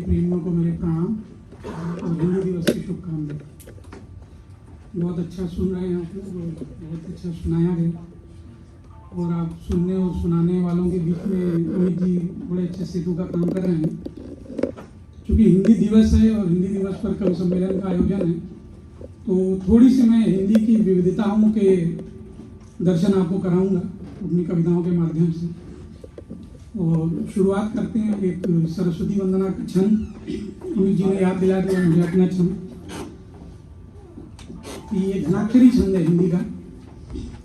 प्रेमियों को मेरे प्रणाम और हिंदी दिवस की शुभकामनाएं। बहुत अच्छा सुन रहे हैं आप लोग और बहुत अच्छा सुनाया गया और आप सुनने और सुनाने वालों के बीच में अमित जी बड़े अच्छे सेतु का काम कर रहे हैं। क्योंकि हिंदी दिवस है और हिंदी दिवस पर कवि सम्मेलन का आयोजन है, तो थोड़ी सी मैं हिंदी की विविधताओं के दर्शन आपको कराऊंगा अपनी कविताओं के माध्यम से। और शुरुआत करते हैं एक सरस्वती वंदना का छंद। अमित जी ने याद दिला दिया मुझे अपना छंद कि ये धनाक्षरी छंद है हिंदी का,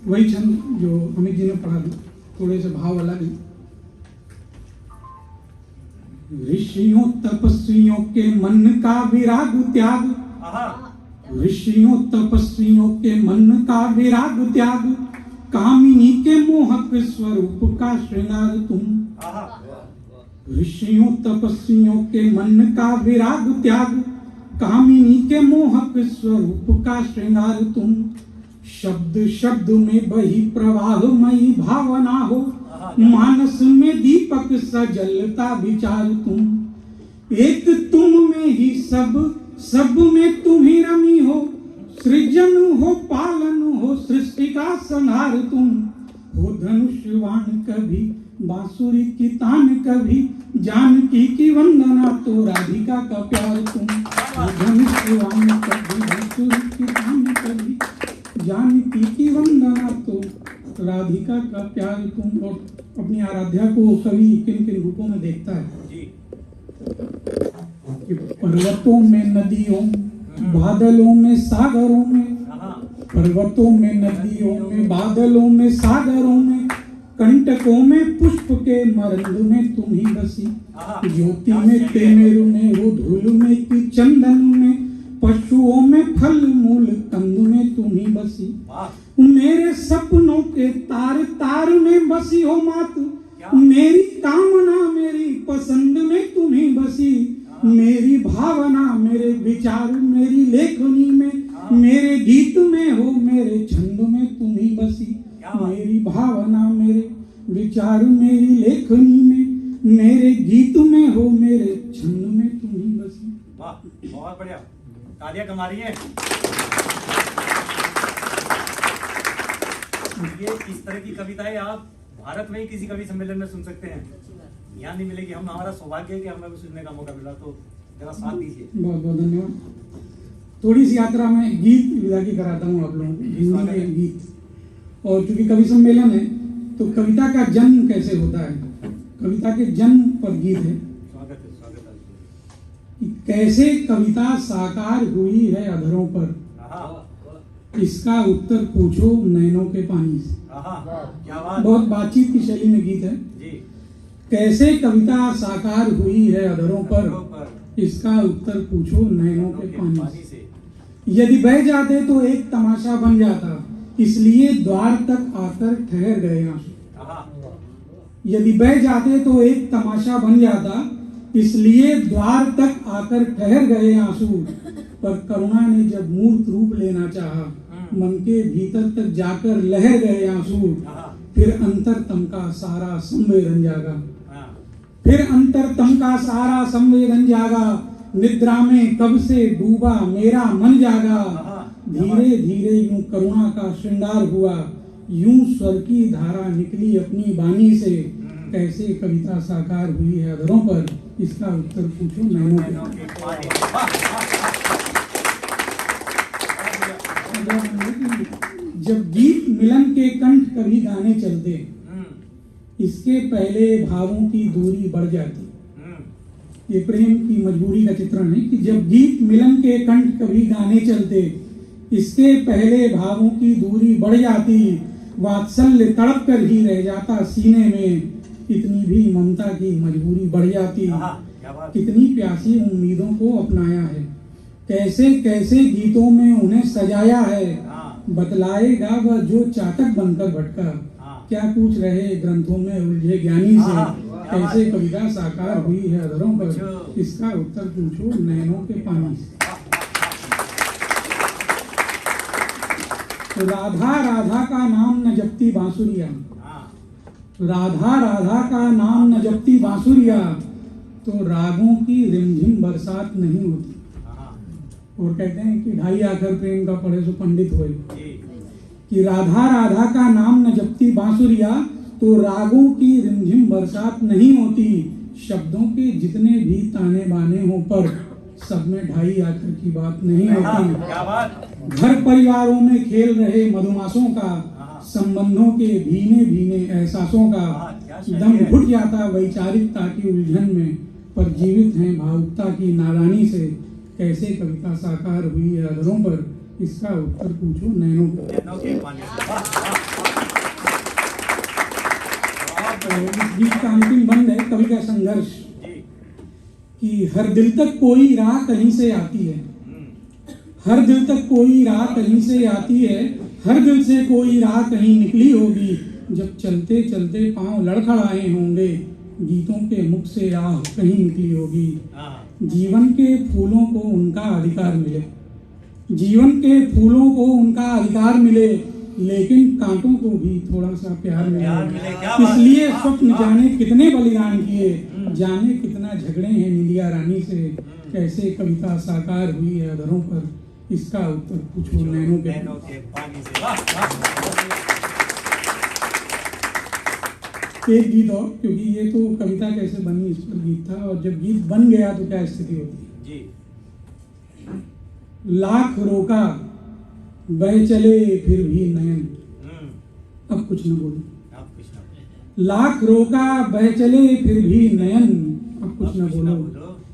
वही छंद जो अमित जी ने पढ़ा था, थोड़े से भाव अलग है। ऋषियों तपस्वियों के मन का विराग त्याग, ऋषियों तपस्वियों के मन का विराग त्याग, कामिनी के मोहक स्वरूप का श्रृंगार तुम। ऋषियों तपस्वियों के मन का विराग त्याग, कामिनी के मोहक स्वरूप का श्रृंगार तुम। शब्द शब्द में बही प्रवाहमयी भावना हो, मानस में दीपक सा जलता विचार तुम। एक तुम में ही सब, सब में तुम ही रमी हो, सृजन हो पालन हो सृष्टि का संहार तुम। हो धनुष्यवान कभी बांसुरी की तान कभी, जानकी की वंदना तो राधिका का प्यार तुम। हो धनुष्यवान कभी बांसुरी की तान कभी, जानकी की वंदना तो राधिका का प्यार तुम। और अपनी आराध्या को कवि किन किन रूपों में देखता है कि पर्वतों में, नदियों, बादलों में, सागरों में, पर्वतों में, नदियों में, बादलों में, सागरों में, कंटकों में, पुष्प के मरंद में तुम ही बसी। ज्योति में, तेमेरु में, वो धूल में की चंदन में, पशुओं में, फल मूल कंद में तुम ही बसी। मेरे सपनों के तार तार में बसी हो मात, मेरी कामना मेरी पसंद में तुम ही बसी। मेरी भावना मेरे विचार मेरी लेखनी में, मेरे गीत में हो मेरे छंद में तुम ही बसी। मेरी भावना मेरे विचार मेरी लेखनी में, मेरे गीत में हो मेरे छंद में तुम ही बसी। वाह, बहुत बढ़िया, तालियां कमा रही हैं। ये इस तरह की कविताएं आप भारत में ही किसी कवि सम्मेलन में सुन सकते हैं, यहाँ नहीं मिलेगी। हम, हमारा सौभाग्य है कि हमें भी सुनने का मौका मिला, तो जरा साथ दीजिए। बहुत बहुत धन्यवाद। थोड़ी सी यात्रा में गीत विदा की कराता हूँ आप लोगों को, हिंदी में गीत। और चूंकि कवि सम्मेलन है तो कविता का जन्म कैसे होता है, कविता के जन्म पर गीत है। स्वागत है, स्वागत है। कि कैसे कविता साकार हुई है अधरों पर, इसका उत्तर पूछो नैनों के पानी से। क्या बात। बहुत बातचीत की शैली में गीत है जी। कैसे कविता साकार हुई है अधरों पर, इसका उत्तर पूछो नैनों के पानी से। यदि बह जाते तो एक तमाशा बन जाता, इसलिए द्वार तक आकर ठहर गए आंसू। यदि बह जाते तो एक तमाशा बन जाता, इसलिए द्वार तक आकर ठहर गए आंसू। पर करुणा ने जब मूर्त रूप लेना चाहा, मन के भीतर तक जाकर लहर गए आंसू। फिर अंतरतम का सारा संवेदन जागा, फिर अंतरतम का सारा संवेदन जागा। निद्रा में कब से डूबा मेरा मन जागा। धीरे धीरे यूं करुणा का श्रृंगार हुआ, यूं स्वर की धारा निकली अपनी बानी से। कैसे कविता साकार हुई है अधरों पर, इसका उत्तर पूछो नैनों के पानी। जब गीत मिलन के कंठ कभी गाने चलते, इसके पहले भावों की दूरी बढ़ जाती। ये प्रेम की मजबूरी का चित्रण है कि जब गीत मिलन के कंठ कभी गाने चलते, इसके पहले भावों की दूरी बढ़ जाती। वात्सल्य तड़प कर ही रह जाता सीने में, इतनी भी ममता की मजबूरी बढ़ जाती। कितनी प्यासी उम्मीदों को अपनाया है, कैसे कैसे गीतों में उन्हें सजाया है। बतलाएगा वह जो चातक बनकर भटका, क्या पूछ रहे ग्रंथों में उलझे ज्ञानी से। कैसे कविता साकार हुई है अधरों पर, इसका उत्तर पूछो नैनों के पानी से। राधा राधा का नाम न जपती बांसुरिया, राधा राधा का नाम न जपती बांसुरिया। तो रागों की रिमझिम बरसात नहीं होती। हाँ, और कहते हैं कि ढाई आकर प्रेम का पढ़े सो पंडित होए, जी, कि राधा राधा का नाम न जपती बांसुरिया, तो रागों की रिमझिम बरसात नहीं होती। शब्दों के जितने भी ताने बाने हों पर सब में ढाई आकर की बात नहीं हाँ, होती। क्या बात, घर परिवारों में खेल रहे मधुमासों का, संबंधों के भीने भीने एहसासों का, दम घुट जाता वैचारिकता की उलझन में, पर जीवित हैं भावुकता की नादानी से। कैसे कविता साकार हुई है अधरों पर, इसका उत्तर पूछो नैनों को। नैनों के पानी से, वाह, तो इस गीत का अंतिम बंद है कवि का संघर्ष, जी, कि हर दिल तक कोई राह कहीं से आती है, हर दिल तक कोई राह कहीं से आती है, हर दिल से कोई राह कहीं निकली होगी। जब चलते चलते पांव लड़खड़ाए होंगे, गीतों के मुख से आह कहीं निकली होगी। हाँ, जीवन के फूलों को उनका अधिकार मिले, जीवन के फूलों को उनका अधिकार मिले, लेकिन कांटों को भी थोड़ा सा प्यार मिले। क्या बात, इसलिए स्वप्न जाने कितने बलिदान किए, जाने कितना झगड़े हैं निंदिया रानी से। कैसे कविता साकार हुई है अधरों पर, इसका उत्तर पूछो नैनों के नैनों के पानी से, वाह, वाह, एक गीत और, क्योंकि ये तो कविता कैसे बनी इस पर गीत था, और जब गीत बन गया तो क्या स्थिति होती है। जी, लाख रोका बह चले फिर भी नयन, अब कुछ न बोलो। आप कुछ ना, लाख रोका बह चले फिर भी नयन, अब कुछ न बोलो।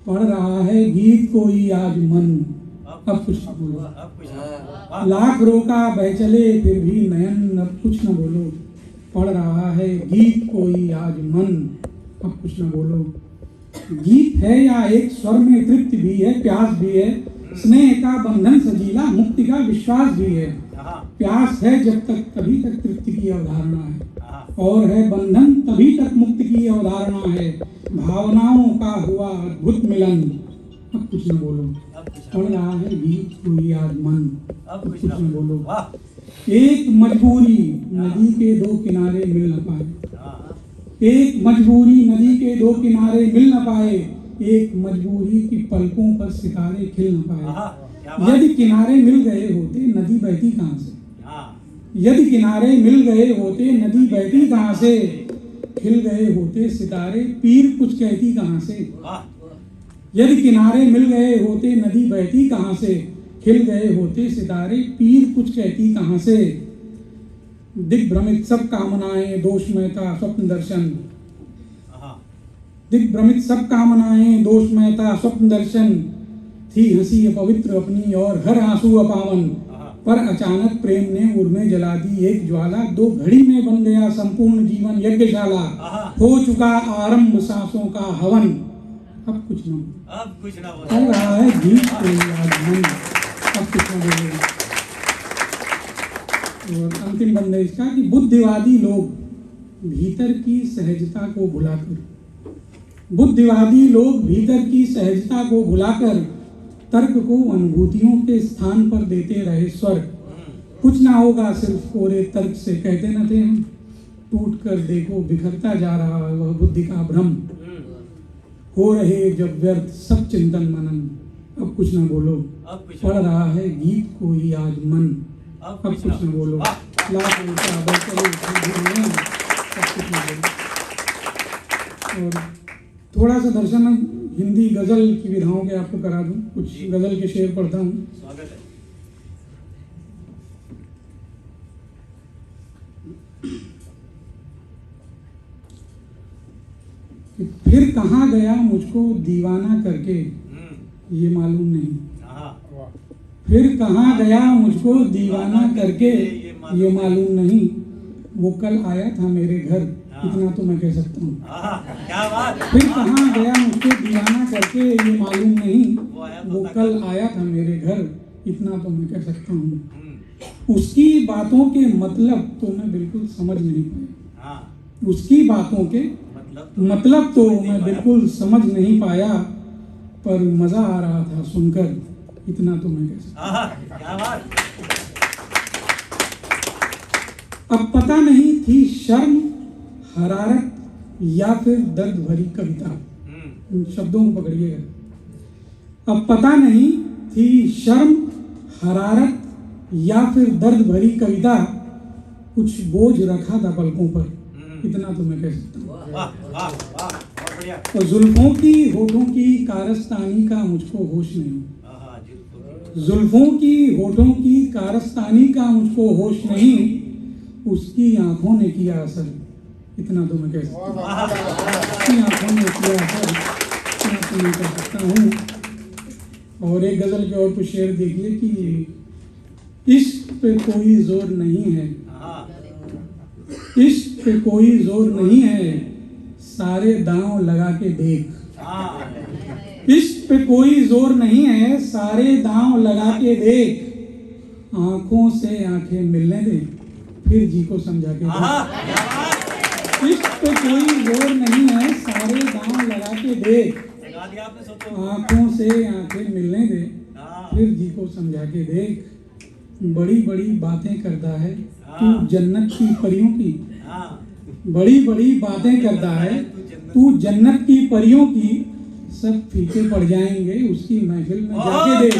पढ़ रहा है गीत कोई आज मन, अब कुछ न बोलो। अब कुछ ना, वाह, लाख रोका बह चले फिर भी नयन, अब कुछ न बोलो। पढ़ रहा है गीत कोई आज मन, अब कुछ न बोलो। गीत है या एक स्वर में तृप्ति भी है, प्यास भी है, स्नेह का बंधन सजीला, मुक्ति का विश्वास भी है। हाँ, प्यास है जब तक तभी तक तृप्ति की अवधारणा है, हाँ, और है बंधन तभी तक मुक्ति की अवधारणा है। भावनाओं का हुआ अद्भुत मिलन, अब कुछ न बोलो। अब कुछ पढ़ ना, रहा है गीत कोई आज मन, अब अब कुछ कुछ ना, न बोलो। वाह, एक मजबूरी नदी के दो किनारे मिल न पाए, हाँ, एक मजबूरी नदी के दो किनारे मिल न पाए, एक मजबूरी की पलकों पर सितारे खिल न पाए। हाँ, क्या बात, यदि किनारे मिल गए होते नदी बहती कहाँ से, हाँ, यदि किनारे मिल गए होते नदी बहती कहाँ से, खिल गए होते सितारे पीर कुछ कहती कहाँ से। वाह, यदि किनारे मिल गए होते नदी बहती कहाँ से, खिल गए होते सितारे पीर कुछ कहती कहाँ से। दिग्भ्रमित सब कामनाएं दोषमय था स्वप्न दर्शन, हाँ, दिग्भ्रमित सब कामनाएं दोषमय था स्वप्न दर्शन। थी हंसी अपवित्र अपनी और हर आंसू अपावन, पर अचानक प्रेम ने उर्मे जला दी एक ज्वाला। दो घड़ी में बन गया संपूर्ण जीवन यज्ञशाला, हो चुका आरंभ सांसों का हवन, अब कुछ न अब कुछ ना बोलो। चल रहा है गीत कोई आज मन, अब कुछ न बोलो। और अंतिम बंद है इसका, कि बुद्धिवादी लोग भीतर की सहजता को भुलाकर, बुद्धिवादी लोग भीतर की सहजता को भुलाकर तर्क को अनुभूतियों के स्थान पर देते रहे स्वर। कुछ ना होगा सिर्फ कोरे तर्क से, कहते न थे हम। टूट कर देखो बिखरता जा रहा है वह बुद्धि का भ्रम, हो रहे जब व्यर्थ सब चिंतन मनन, अब कुछ ना बोलो। अब कुछ पढ़ रहा है गीत कोई आज मन, अब अब कुछ न बोलो। वाह, लाख उल्टा अब चलो फिर भी नहीं, अब कुछ न बोलो। और थोड़ा सा दर्शन हिंदी गजल की विधाओं के आपको करा दूं, कुछ गजल के शेर पढ़ता हूँ। स्वागत है। कि फिर कहाँ गया मुझको दीवाना करके ये मालूम नहीं, हाँ, फिर कहाँ गया मुझको दीवाना करके ये मालूम नहीं। वो कल आया था मेरे घर, इतना तो मैं कह सकता हूँ। हाँ, क्या बात, फिर कहाँ गया मुझको दीवाना करके ये मालूम नहीं, वो कल आया था मेरे घर, इतना तो मैं कह सकता हूँ। उसकी बातों के मतलब तो मैं बिल्कुल समझ नहीं पाया, हाँ, उसकी बातों के मतलब तो मैं बिल्कुल समझ नहीं पाया, पर मजा आ रहा था सुनकर, इतना तो मैं कह सकता हूँ। हाँ, क्या बात, अब पता नहीं थी शर्म, हरारत या फिर दर्द भरी कविता, इन शब्दों को पकड़िएगा। अब पता नहीं थी शर्म, हरारत या फिर दर्द भरी कविता, कुछ बोझ रखा था पलकों पर, इतना तो मैं कह सकता हूँ। वाह वाह वाह, बहुत बढ़िया। और जुल्फों की होठों की कारस्तानी का मुझको होश नहीं, जुल्फों की होठों की कारस्तानी का मुझको होश नहीं, उसकी आंखों ने किया असर, इतना तो मैं कह सकता हूँ। उसकी आंखों ने किया असर, इतना तो मैं कह सकता हूँ। और एक गजल के और कुछ शेर देखिए कि इश्क पे कोई जोर नहीं है, इश्क पे कोई जोर नहीं है, सारे दांव लगा के देख। इश्क पे कोई जोर नहीं है, सारे दांव लगा के देख, आंखों से आंखें मिलने दे, फिर जी को समझा के देख। इश्क पे कोई जोर नहीं है, सारे दांव लगा के देख, आंखों से आंखें मिलने दे, फिर जी को समझा के देख। बड़ी बड़ी बातें करता है तू जन्नत की परियों की, बड़ी बड़ी बातें करता है तू जन्नत की परियों की, सब फीके पड़ जाएंगे उसकी महफिल में जाके देख।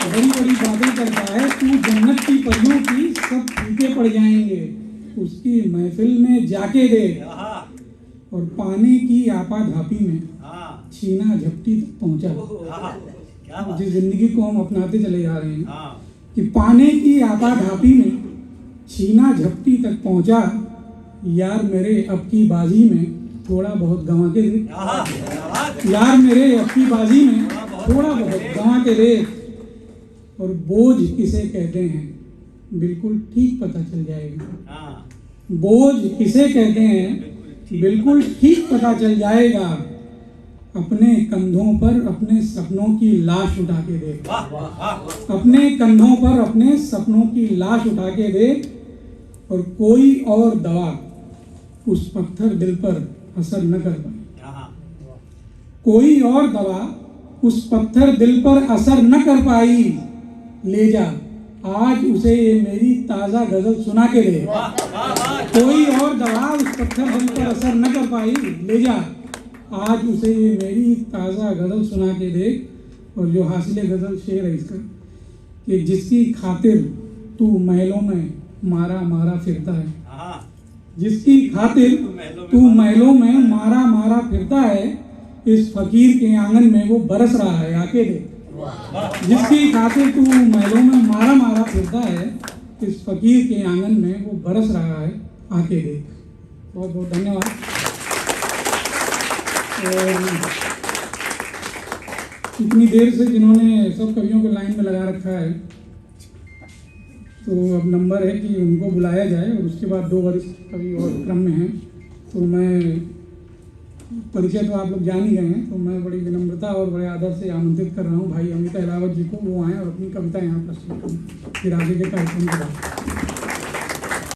बड़ी बड़ी बातें करता है तू जन्नत की परियों की, सब फीके पड़ जाएंगे उसकी महफिल में जाके देख। और पाने की आपाधापी में छीना झपटी तक पहुंचा, जिस जिंदगी को हम अपनाते चले जा रहे हैं कि पाने की आपाधापी में छीना झपटी तक पहुंचा, यार मेरे अब की बाजी में थोड़ा बहुत गंवा के दे, यार मेरे अब की बाजी में थोड़ा बहुत गंवा के दे। और बोझ किसे कहते हैं बिल्कुल ठीक पता चल जाएगा, बोझ किसे कहते हैं बिल्कुल ठीक पता चल जाएगा, अपने कंधों पर अपने सपनों की लाश उठा के दे, अपने कंधों पर अपने सपनों की लाश उठा के दे। और कोई और दवा उस पत्थर दिल पर असर न कर पाई, कोई और दवा उस पत्थर दिल पर असर न कर पाई, ले जा आज उसे ये मेरी ताजा गजल सुना के दे। कोई और दवा उस पत्थर दिल पर असर न कर पाई, ले जा आज उसे ये मेरी ताजा गजल सुना के दे। और जो हासिल गजल शेर है इसका कि जिसकी खातिर तू महलों में मारा मारा फिरता है, जिसकी खातिर तू महलों में मारा मारा फिरता है, इस फकीर के आंगन में वो बरस रहा है आके दे। जिसकी खातिर तू महलों में मारा मारा फिरता है, इस फकीर के आंगन में वो बरस रहा है आके दे। बहुत बहुत धन्यवाद। और इतनी देर से जिन्होंने सब कवियों को लाइन में लगा रखा है, तो अब नंबर है कि उनको बुलाया जाए और उसके बाद 2 वरिष्ठ कवि और क्रम में हैं। तो मैं परिचय तो आप लोग जान ही गए हैं, तो मैं बड़ी विनम्रता और बड़े आदर से आमंत्रित कर रहा हूँ भाई अमित अहलावत जी को, वो आएँ और अपनी कविता यहाँ प्रस्तुत करें फिर आगे के कार्यक्रम के बाद।